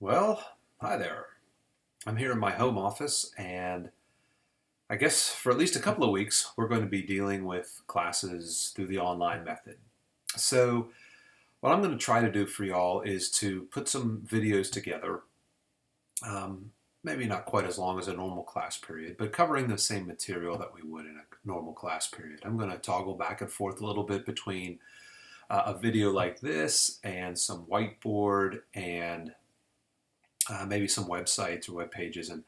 Well, hi there. I'm here in my home office, and I guess for at least a couple of weeks, we're going to be dealing with classes through the online method. So, what I'm going to try to do for y'all is to put some videos together, maybe not quite as long as a normal class period, but covering the same material that we would in a normal class period. I'm going to toggle back and forth a little bit between a video like this and some whiteboard and maybe some websites or web pages, and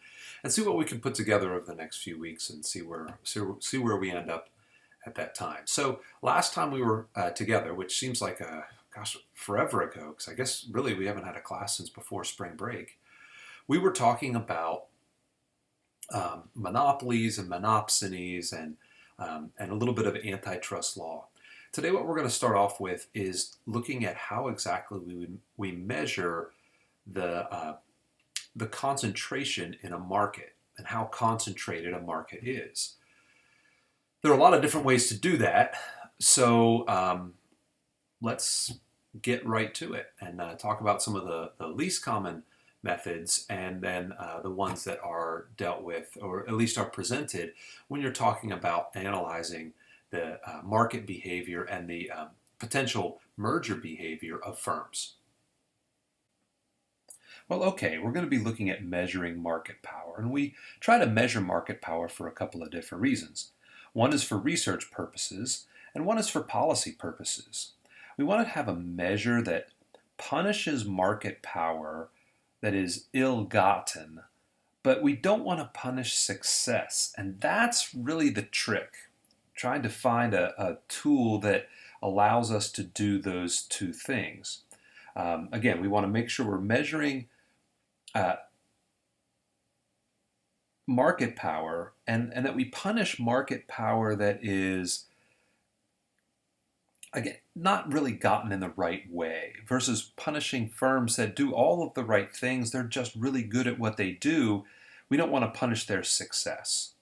see what we can put together over the next few weeks and see where we end up at that time. So last time we were together, which seems like forever ago, because I guess really we haven't had a class since before spring break. We were talking about monopolies and monopsonies and a little bit of antitrust law. Today, what we're going to start off with is looking at how exactly we measure the concentration in a market and how concentrated a market is. There are a lot of different ways to do that, so let's get right to it and talk about some of the least common methods and then the ones that are dealt with or at least are presented when you're talking about analyzing the market behavior and the potential merger behavior of firms. Well, okay, we're going to be looking at measuring market power, and we try to measure market power for a couple of different reasons. One is for research purposes, and one is for policy purposes. We want to have a measure that punishes market power that is ill-gotten, but we don't want to punish success, and that's really the trick, trying to find a tool that allows us to do those two things. Again, we want to make sure we're measuring market power and that we punish market power that is, again, not really gotten in the right way versus punishing firms that do all of the right things. They're just really good at what they do. We don't want to punish their success.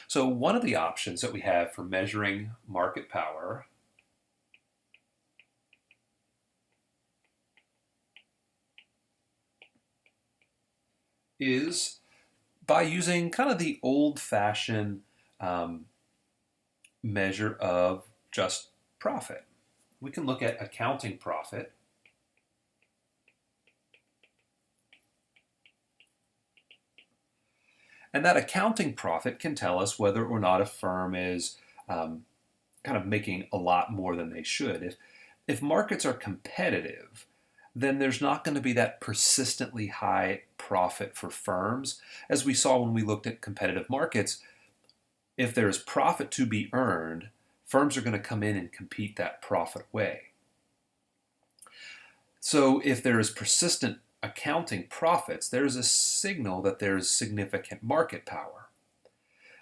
So one of the options that we have for measuring market power is by using kind of the old-fashioned measure of just profit. We can look at accounting profit. And that accounting profit can tell us whether or not a firm is kind of making a lot more than they should. If markets are competitive, then there's not going to be that persistently high profit for firms. As we saw when we looked at competitive markets, if there's profit to be earned, firms are going to come in and compete that profit away. So if there is persistent accounting profits, there's a signal that there's significant market power.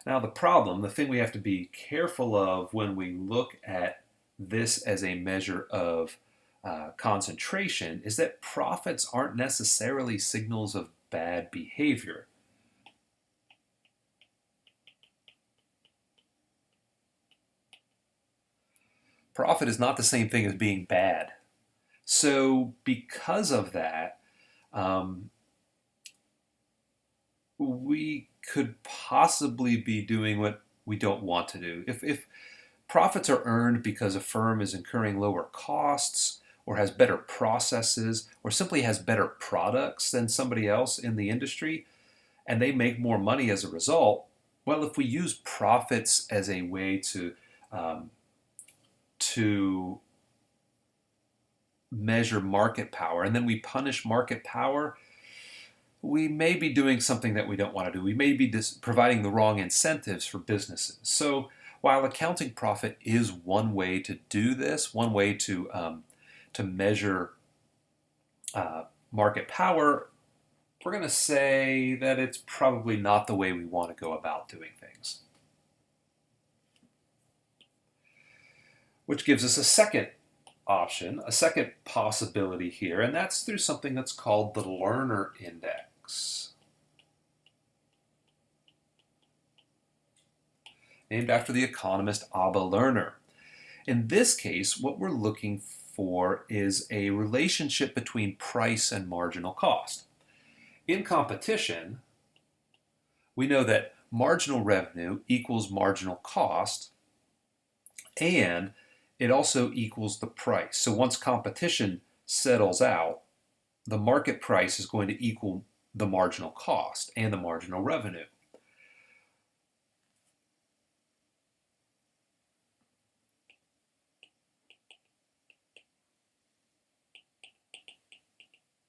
Now the thing we have to be careful of when we look at this as a measure of concentration is that profits aren't necessarily signals of bad behavior. Profit is not the same thing as being bad. So because of that, we could possibly be doing what we don't want to do. If profits are earned because a firm is incurring lower costs or has better processes or simply has better products than somebody else in the industry, and they make more money as a result, well, if we use profits as a way to measure market power and then we punish market power, we may be doing something that we don't want to do. We may be providing the wrong incentives for businesses. So while accounting profit is one way to do this, one way to measure market power, we're going to say that it's probably not the way we want to go about doing things. Which gives us a second option, a second possibility here, and that's through something that's called the Lerner Index, named after the economist Abba Lerner. In this case, what we're looking for is a relationship between price and marginal cost. In competition, we know that marginal revenue equals marginal cost, and it also equals the price. So once competition settles out, the market price is going to equal the marginal cost and the marginal revenue.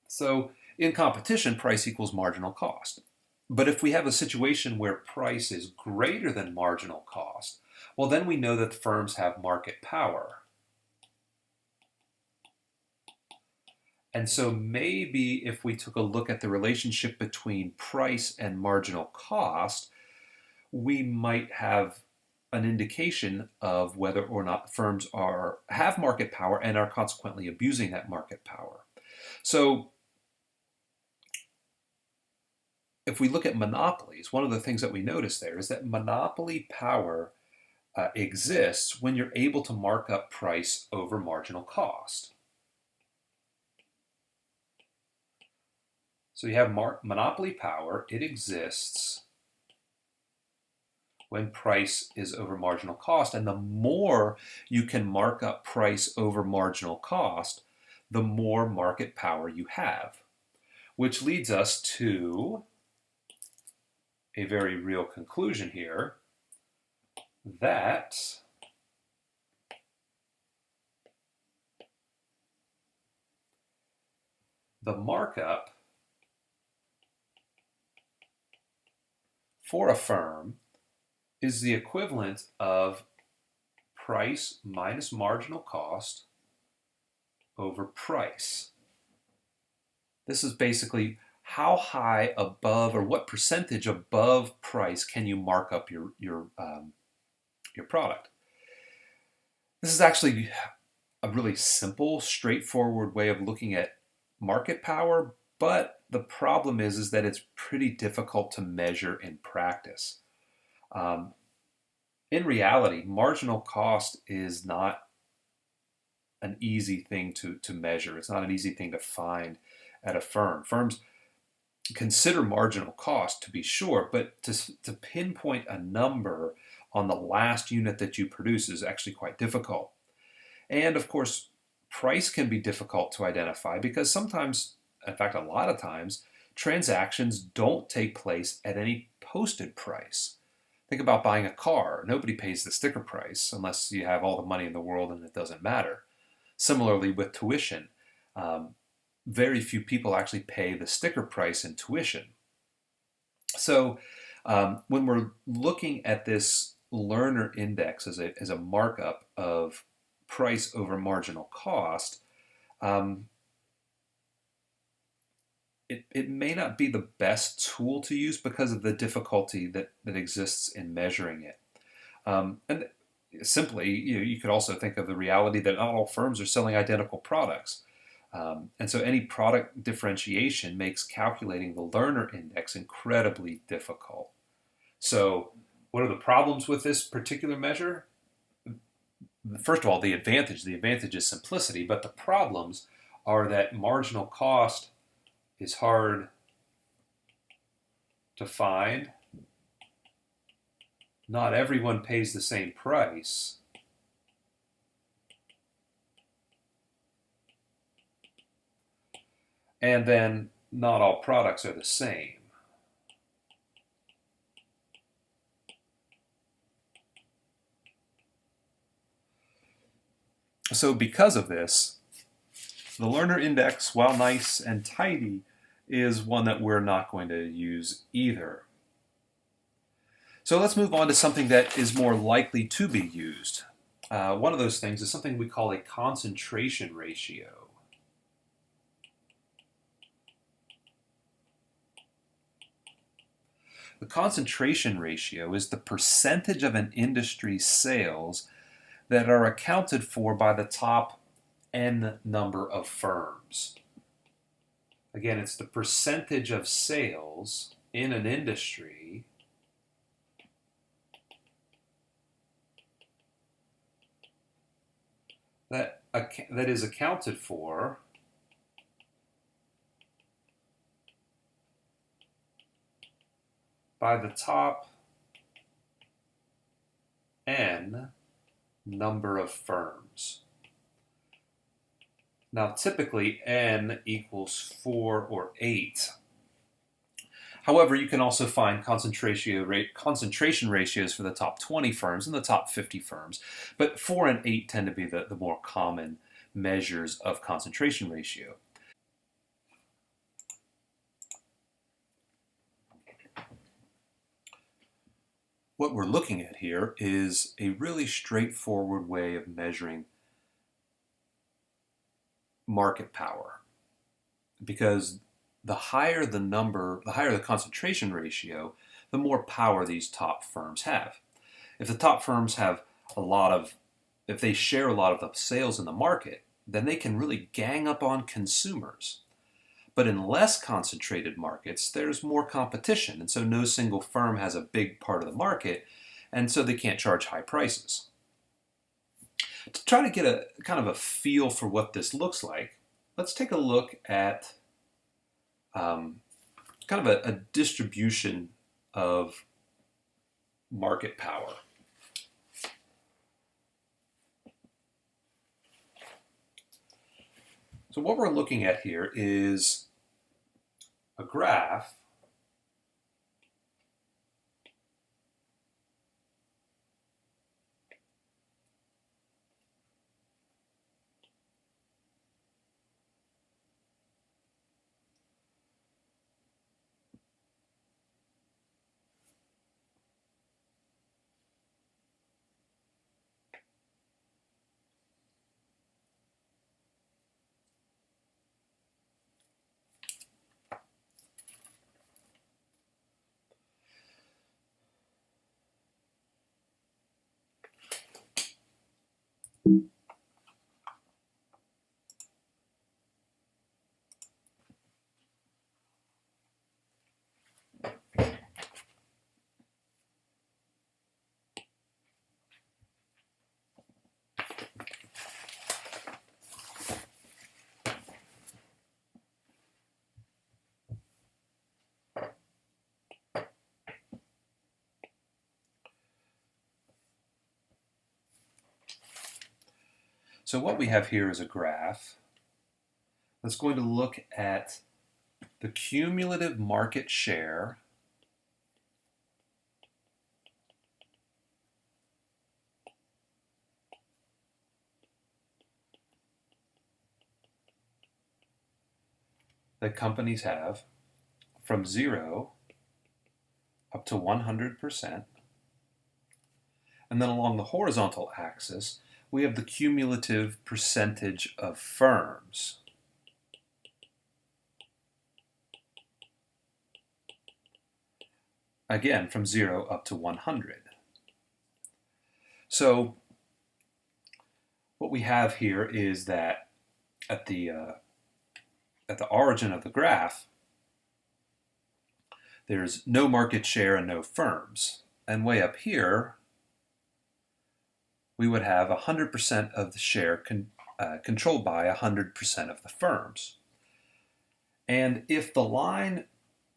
So in competition, price equals marginal cost. But if we have a situation where price is greater than marginal cost, well, then we know that the firms have market power. And so maybe if we took a look at the relationship between price and marginal cost, we might have an indication of whether or not firms have market power and are consequently abusing that market power. So if we look at monopolies, one of the things that we notice there is that monopoly power exists when you're able to mark up price over marginal cost. So you have monopoly power. It exists when price is over marginal cost. And the more you can mark up price over marginal cost, the more market power you have. Which leads us to a very real conclusion here, that the markup for a firm is the equivalent of price minus marginal cost over price. This is basically how high above, or what percentage above price can you mark up your product. This is actually a really simple, straightforward way of looking at market power, but the problem is that it's pretty difficult to measure in practice. In reality, marginal cost is not an easy thing to measure. It's not an easy thing to find at a firm. Firms consider marginal cost, to be sure, but to pinpoint a number on the last unit that you produce is actually quite difficult. And of course, price can be difficult to identify because sometimes, in fact, a lot of times, transactions don't take place at any posted price. Think about buying a car. Nobody pays the sticker price unless you have all the money in the world and it doesn't matter. Similarly with tuition, very few people actually pay the sticker price in tuition. So when we're looking at this Lerner Index as a markup of price over marginal cost, it may not be the best tool to use because of the difficulty that exists in measuring it. And simply, you could also think of the reality that not all firms are selling identical products. And so any product differentiation makes calculating the Lerner Index incredibly difficult. So what are the problems with this particular measure? First of all, the advantage is simplicity, but the problems are that marginal cost is hard to find. Not everyone pays the same price. And then not all products are the same. So because of this, the Lerner Index, while nice and tidy, is one that we're not going to use either. So let's move on to something that is more likely to be used. One of those things is something we call a concentration ratio. The concentration ratio is the percentage of an industry's sales that are accounted for by the top N number of firms. Again, it's the percentage of sales in an industry that is accounted for by the top n number of firms. Now, typically n equals 4 or 8. However, you can also find concentration ratios for the top 20 firms and the top 50 firms, but 4 and 8 tend to be the more common measures of concentration ratio. What we're looking at here is a really straightforward way of measuring market power, because the higher the concentration ratio, the more power these top firms have. If the top firms have if they share a lot of the sales in the market, then they can really gang up on consumers. But in less concentrated markets, there's more competition, and so no single firm has a big part of the market, and so they can't charge high prices. To try to get a kind of a feel for what this looks like, let's take a look at kind of a distribution of market power. So what we're looking at here is a graph So what we have here is a graph that's going to look at the cumulative market share that companies have from 0 up to 100%. And then along the horizontal axis, we have the cumulative percentage of firms. Again, from 0 up to 100. So what we have here is that at the origin of the graph, there's no market share and no firms. And way up here, we would have 100% of the share controlled by 100% of the firms. And if the line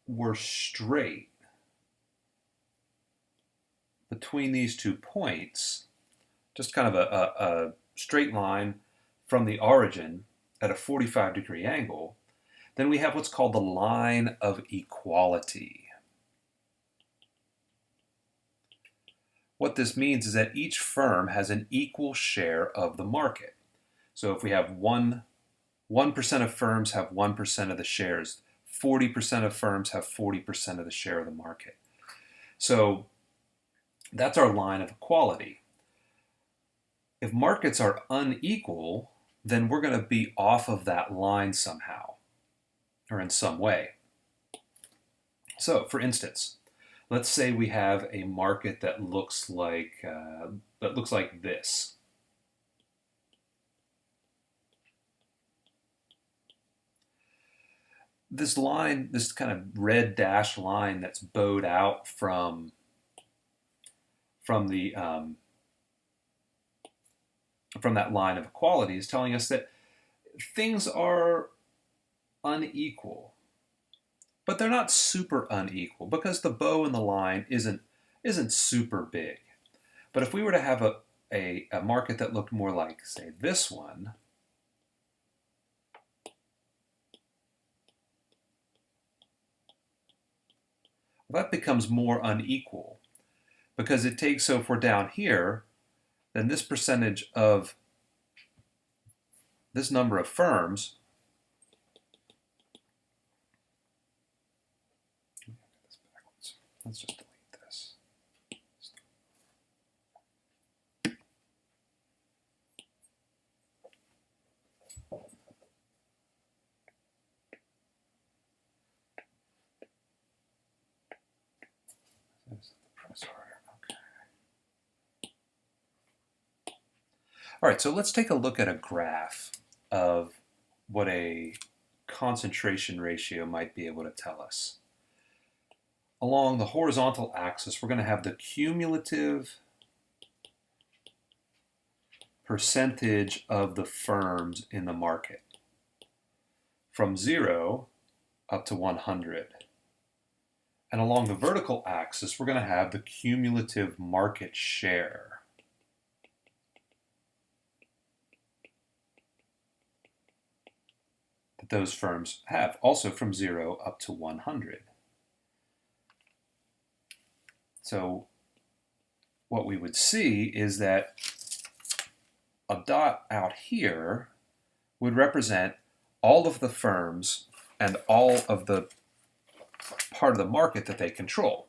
were straight between these 2 points, just kind of a straight line from the origin at a 45-degree angle, then we have what's called the line of equality. What this means is that each firm has an equal share of the market. So if we have 1% of firms have 1% of the shares, 40% of firms have 40% of the share of the market. So that's our line of equality. If markets are unequal, then we're going to be off of that line somehow, or in some way. So, for instance, let's say we have a market that looks like this. This line, this kind of red dashed line that's bowed out from that line of equality is telling us that things are unequal. but they're not super unequal because the bow and the line isn't super big. But if we were to have a market that looked more like, say, this one, well, that becomes more unequal because it takes, so if we're down here, then this percentage of this number of firms, let's just delete this. All right, so let's take a look at a graph of what a concentration ratio might be able to tell us. Along the horizontal axis, we're going to have the cumulative percentage of the firms in the market from 0 up to 100. And along the vertical axis, we're going to have the cumulative market share. That those firms have, also from 0 up to 100. So what we would see is that a dot out here would represent all of the firms and all of the part of the market that they control.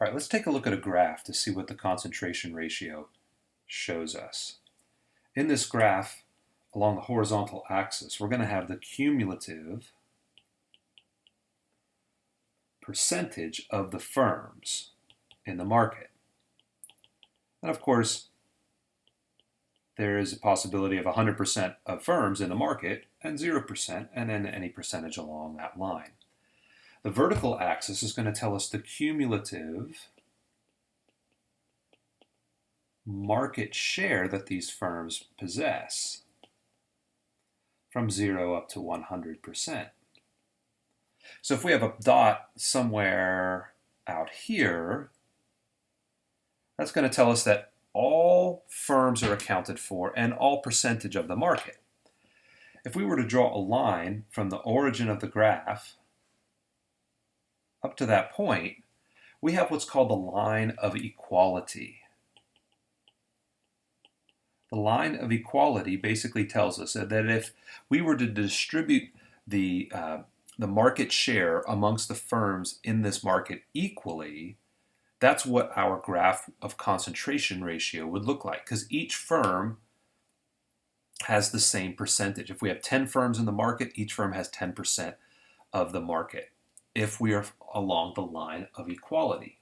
All right, let's take a look at a graph to see what the concentration ratio shows us. In this graph, along the horizontal axis, we're going to have the cumulative percentage of the firms in the market. And of course, there is a possibility of 100% of firms in the market and 0%, and then any percentage along that line. The vertical axis is going to tell us the cumulative market share that these firms possess from 0 up to 100%. So if we have a dot somewhere out here, that's going to tell us that all firms are accounted for and all percentage of the market. If we were to draw a line from the origin of the graph up to that point, we have what's called the line of equality. The line of equality basically tells us that if we were to distribute the market share amongst the firms in this market equally, that's what our graph of concentration ratio would look like, because each firm has the same percentage. If we have 10 firms in the market, each firm has 10% of the market, if we are along the line of equality.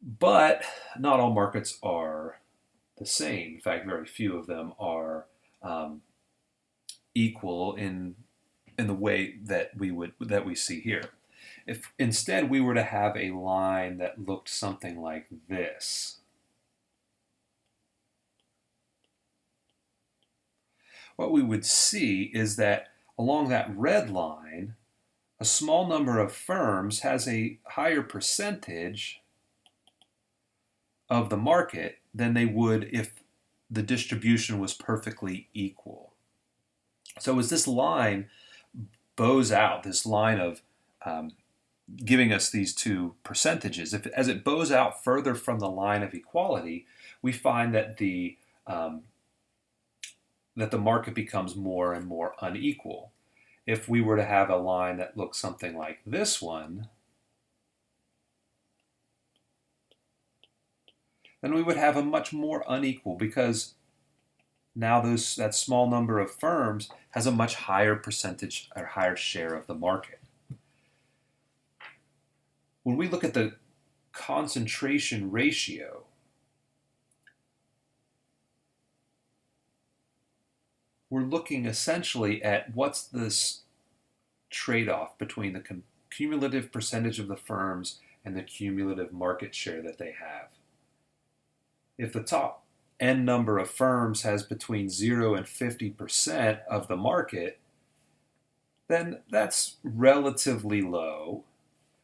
But not all markets are the same. In fact, very few of them are equal in the way that we see here. If instead we were to have a line that looked something like this, what we would see is that along that red line, a small number of firms has a higher percentage of the market than they would if the distribution was perfectly equal. So as this line bows out, this line of giving us these two percentages, as it bows out further from the line of equality, we find that the market becomes more and more unequal. If we were to have a line that looks something like this one, then we would have a much more unequal, because now that small number of firms has a much higher percentage or higher share of the market. When we look at the concentration ratio, we're looking essentially at what's this trade-off between the cumulative percentage of the firms and the cumulative market share that they have. If the top N number of firms has between 0 and 50% of the market, then that's relatively low.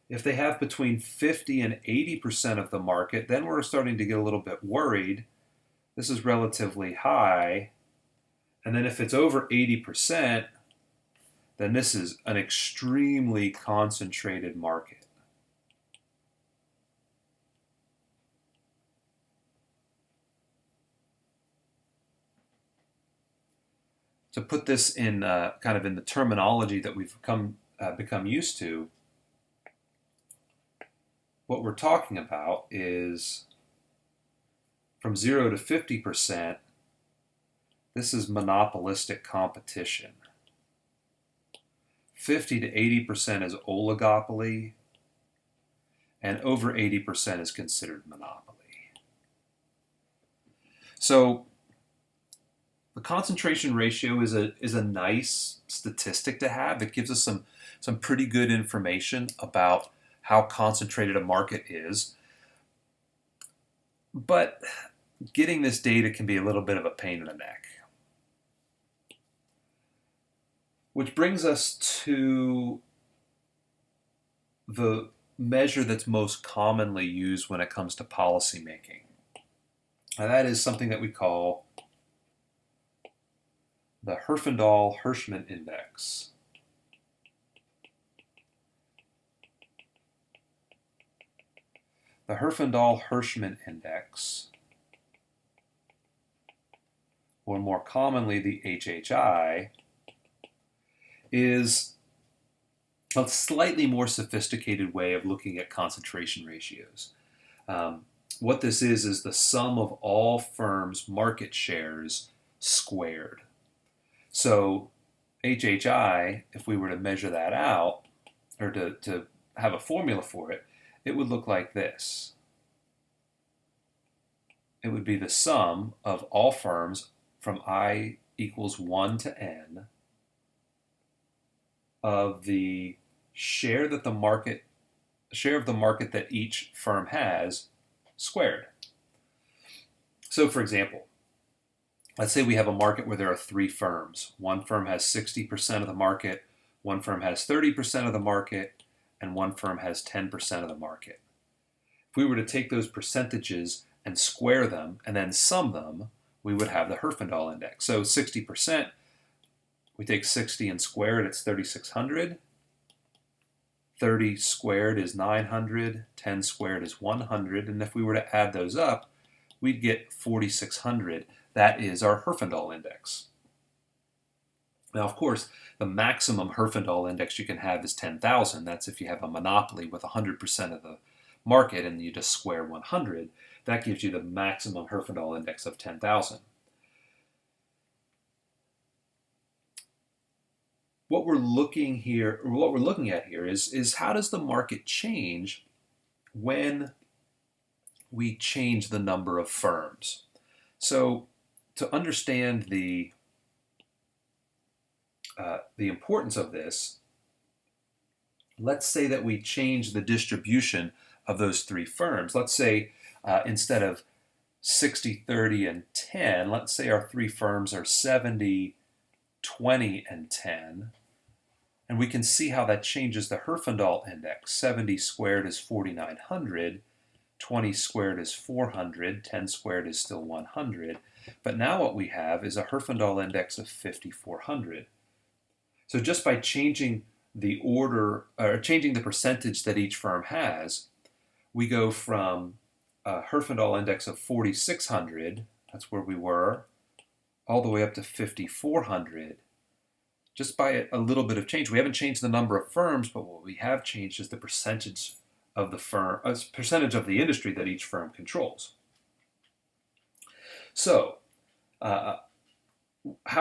If they have between 50 and 80% of the market, then we're starting to get a little bit worried. This is relatively high. And then if it's over 80%, then this is an extremely concentrated market. To put this in kind of in the terminology that we've become used to, what we're talking about is from 0 to 50%, this is monopolistic competition. 50 to 80% is oligopoly, and over 80% is considered monopoly. So the concentration ratio is a nice statistic to have. It gives us some pretty good information about how concentrated a market is. But getting this data can be a little bit of a pain in the neck. Which brings us to the measure that's most commonly used when it comes to policy making. And that is something that we call the Herfindahl-Hirschman Index. The Herfindahl-Hirschman Index, or more commonly the HHI, is a slightly more sophisticated way of looking at concentration ratios. What this is the sum of all firms' market shares squared. So HHI, if we were to measure that out, or to have a formula for it, it would look like this. It would be the sum of all firms from I equals 1 to N of the share of the market that each firm has squared. So for example, let's say we have a market where there are 3 firms. One firm has 60% of the market, one firm has 30% of the market, and one firm has 10% of the market. If we were to take those percentages and square them and then sum them, we would have the Herfindahl Index. So 60%, we take 60 and square it, it's 3,600. 30 squared is 900, 10 squared is 100, and if we were to add those up, we'd get 4,600. That is our Herfindahl Index. Now, of course, the maximum Herfindahl Index you can have is 10,000. That's if you have a monopoly with 100% of the market and you just square 100. That gives you the maximum Herfindahl Index of 10,000. What we're looking at here is how does the market change when we change the number of firms? So to understand the importance of this, let's say that we change the distribution of those 3 firms. Let's say instead of 60, 30, and 10, let's say our 3 firms are 70, 20, and 10. And we can see how that changes the Herfindahl Index. 70 squared is 4,900, 20 squared is 400, 10 squared is still 100. But now what we have is a Herfindahl Index of 5,400. So just by changing the order, or changing the percentage that each firm has, we go from a Herfindahl Index of 4,600, that's where we were, all the way up to 5,400. Just by a little bit of change. We haven't changed the number of firms, but what we have changed is the percentage of the industry that each firm controls. So, how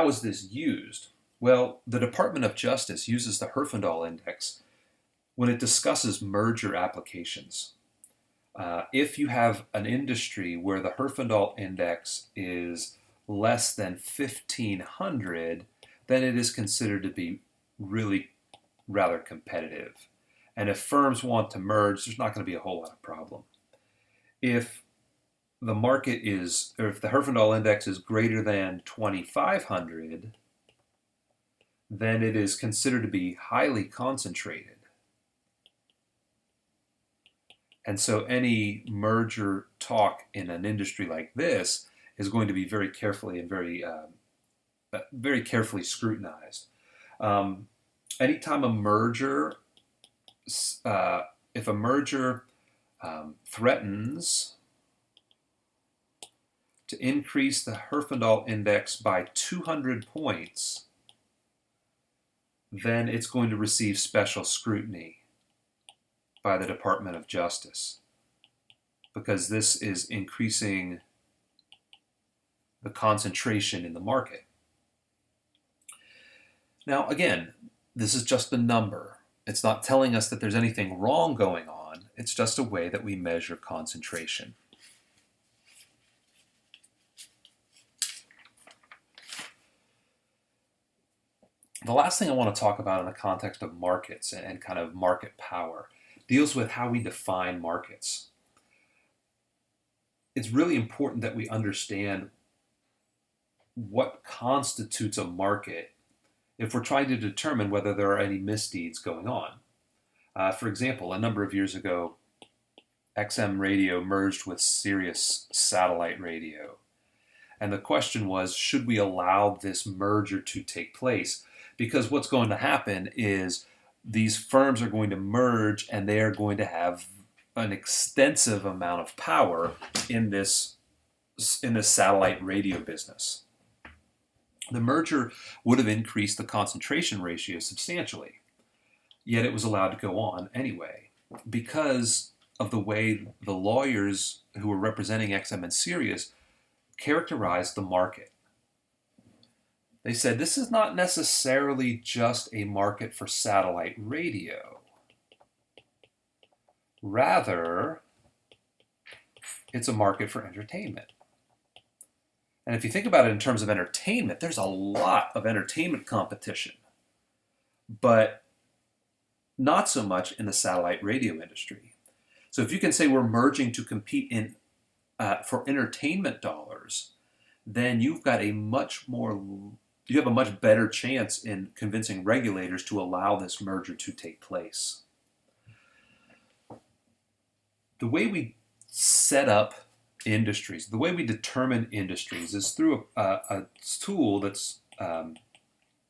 is this used? Well, the Department of Justice uses the Herfindahl Index when it discusses merger applications. If you have an industry where the Herfindahl Index is less than 1,500, then it is considered to be really rather competitive. And if firms want to merge, there's not going to be a whole lot of problem. If the market is, or if the Herfindahl index is greater than 2,500, then it is considered to be highly concentrated. And so any merger talk in an industry like this is going to be very carefully and very carefully scrutinized. Anytime a merger, if a merger threatens to increase the Herfindahl index by 200 points, then it's going to receive special scrutiny by the Department of Justice, because this is increasing the concentration in the market. Now, again, this is just a number. It's not telling us that there's anything wrong going on. It's just a way that we measure concentration. The last thing I want to talk about in the context of markets and kind of market power deals with how we define markets. It's really important that we understand what constitutes a market if we're trying to determine whether there are any misdeeds going on. For example, a number of years ago, XM radio merged with Sirius satellite radio. And the question was, should we allow this merger to take place? Because what's going to happen is these firms are going to merge and they are going to have an extensive amount of power in this satellite radio business. The merger would have increased the concentration ratio substantially, yet it was allowed to go on anyway because of the way the lawyers who were representing XM and Sirius characterized the market. They said this is not necessarily just a market for satellite radio. Rather, it's a market for entertainment. And if you think about it in terms of entertainment, there's a lot of entertainment competition, but not so much in the satellite radio industry. So if you can say we're merging to compete in for entertainment dollars, then you have a much better chance in convincing regulators to allow this merger to take place. The way we set up industries, the way we determine industries is through a tool that's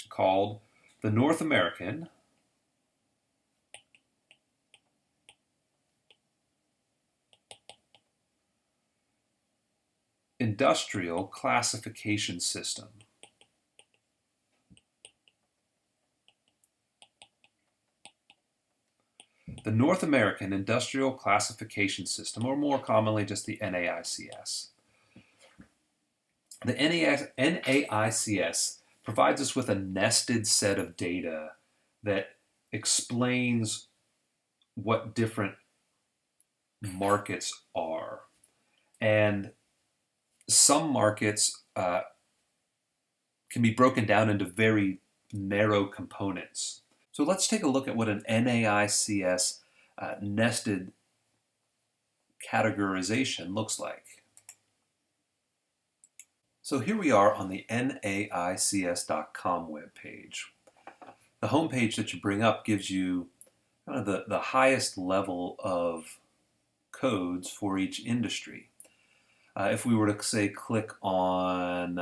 called the North American Industrial Classification System. The North American Industrial Classification System, or more commonly just the NAICS. The NAICS provides us with a nested set of data that explains what different markets are. And some markets can be broken down into very narrow components. So let's take a look at what an NAICS nested categorization looks like. So here we are on the NAICS.com webpage. The homepage that you bring up gives you kind of the highest level of codes for each industry. If we were to say click on,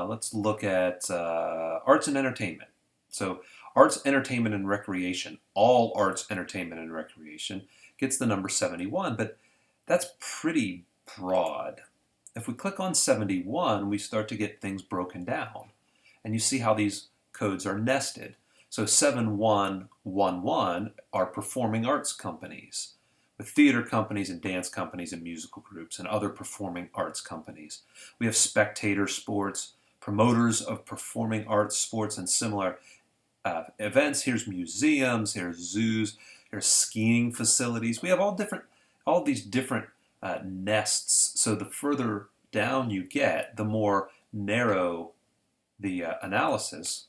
let's look at arts and entertainment. So arts, entertainment, and recreation, all arts, entertainment, and recreation gets the number 71, but that's pretty broad. If we click on 71, we start to get things broken down. And you see how these codes are nested. So 7111 are performing arts companies, with theater companies and dance companies and musical groups and other performing arts companies. We have spectator sports, promoters of performing arts, sports, and similar events. Here's museums, here's zoos, here's skiing facilities. We have all these different nests. So the further down you get, the more narrow the analysis.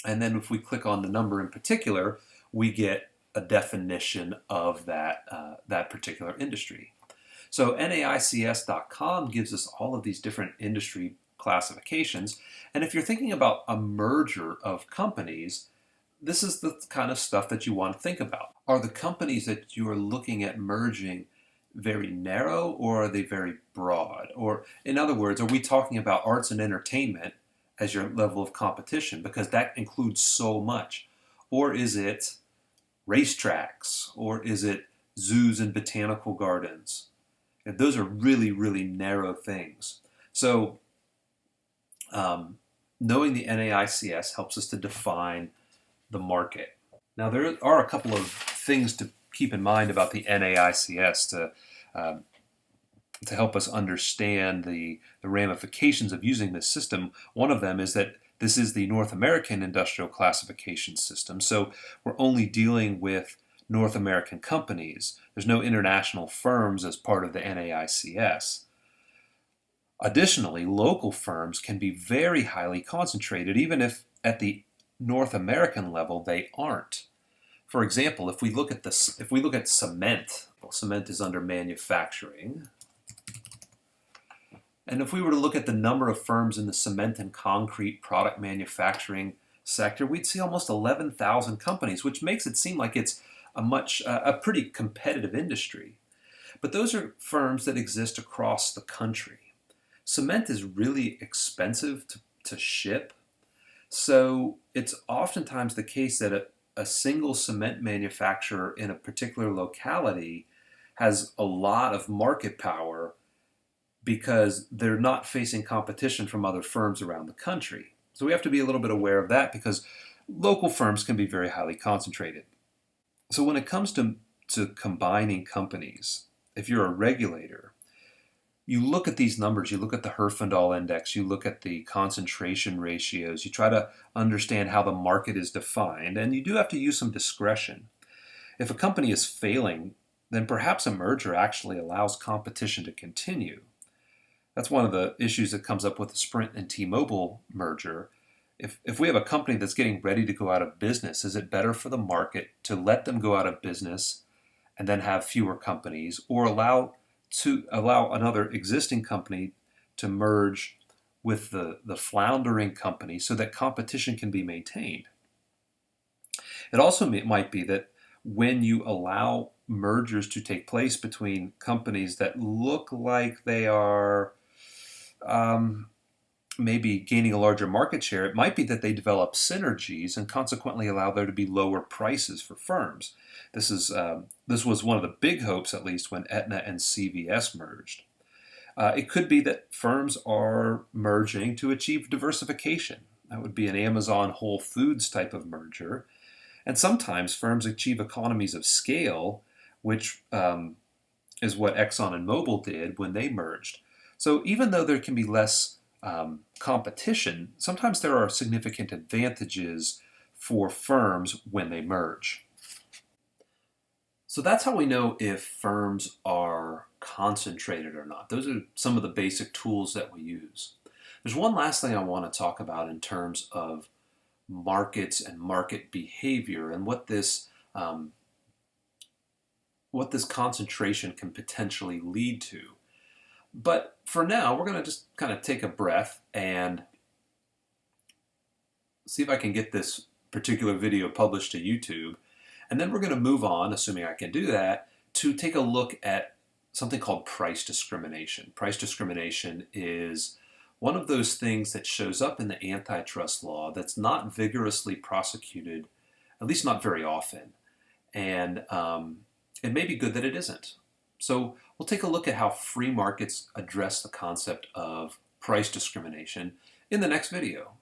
And then if we click on the number in particular, we get a definition of that particular industry. So NAICS.com gives us all of these different industry classifications. And if you're thinking about a merger of companies, this is the kind of stuff that you want to think about. Are the companies that you are looking at merging very narrow, or are they very broad? Or in other words, are we talking about arts and entertainment as your level of competition, because that includes so much? Or is it racetracks? Or is it zoos and botanical gardens? And those are really, really narrow things. So knowing the NAICS helps us to define the market. Now, there are a couple of things to keep in mind about the NAICS to help us understand the ramifications of using this system. One of them is that this is the North American Industrial Classification System, so we're only dealing with North American companies. There's no international firms as part of the NAICS. Additionally, local firms can be very highly concentrated, even if at the North American level they aren't. For example, if we look at cement, well, cement is under manufacturing. And if we were to look at the number of firms in the cement and concrete product manufacturing sector, we'd see almost 11,000 companies, which makes it seem like it's a pretty competitive industry. But those are firms that exist across the country. Cement is really expensive to ship, so it's oftentimes the case that a single cement manufacturer in a particular locality has a lot of market power because they're not facing competition from other firms around the country. So we have to be a little bit aware of that, because local firms can be very highly concentrated. So when it comes to combining companies, if you're a regulator, you look at these numbers, you look at the Herfindahl Index, you look at the concentration ratios, you try to understand how the market is defined, and you do have to use some discretion. If a company is failing, then perhaps a merger actually allows competition to continue. That's one of the issues that comes up with the Sprint and T-Mobile merger. If we have a company that's getting ready to go out of business, is it better for the market to let them go out of business and then have fewer companies, or allow another existing company to merge with the floundering company so that competition can be maintained? It also might be that when you allow mergers to take place between companies that look like they are maybe gaining a larger market share, it might be that they develop synergies and consequently allow there to be lower prices for firms. This was one of the big hopes, at least, when Aetna and CVS merged. It could be that firms are merging to achieve diversification. That would be an Amazon Whole Foods type of merger. And sometimes firms achieve economies of scale, which is what Exxon and Mobil did when they merged. So even though there can be less competition, sometimes there are significant advantages for firms when they merge. So that's how we know if firms are concentrated or not. Those are some of the basic tools that we use. There's one last thing I want to talk about in terms of markets and market behavior, and what this concentration can potentially lead to. But for now, we're going to just kind of take a breath and see if I can get this particular video published to YouTube. And then we're going to move on, assuming I can do that, to take a look at something called price discrimination. Price discrimination is one of those things that shows up in the antitrust law that's not vigorously prosecuted, at least not very often. And it may be good that it isn't. So we'll take a look at how free markets address the concept of price discrimination in the next video.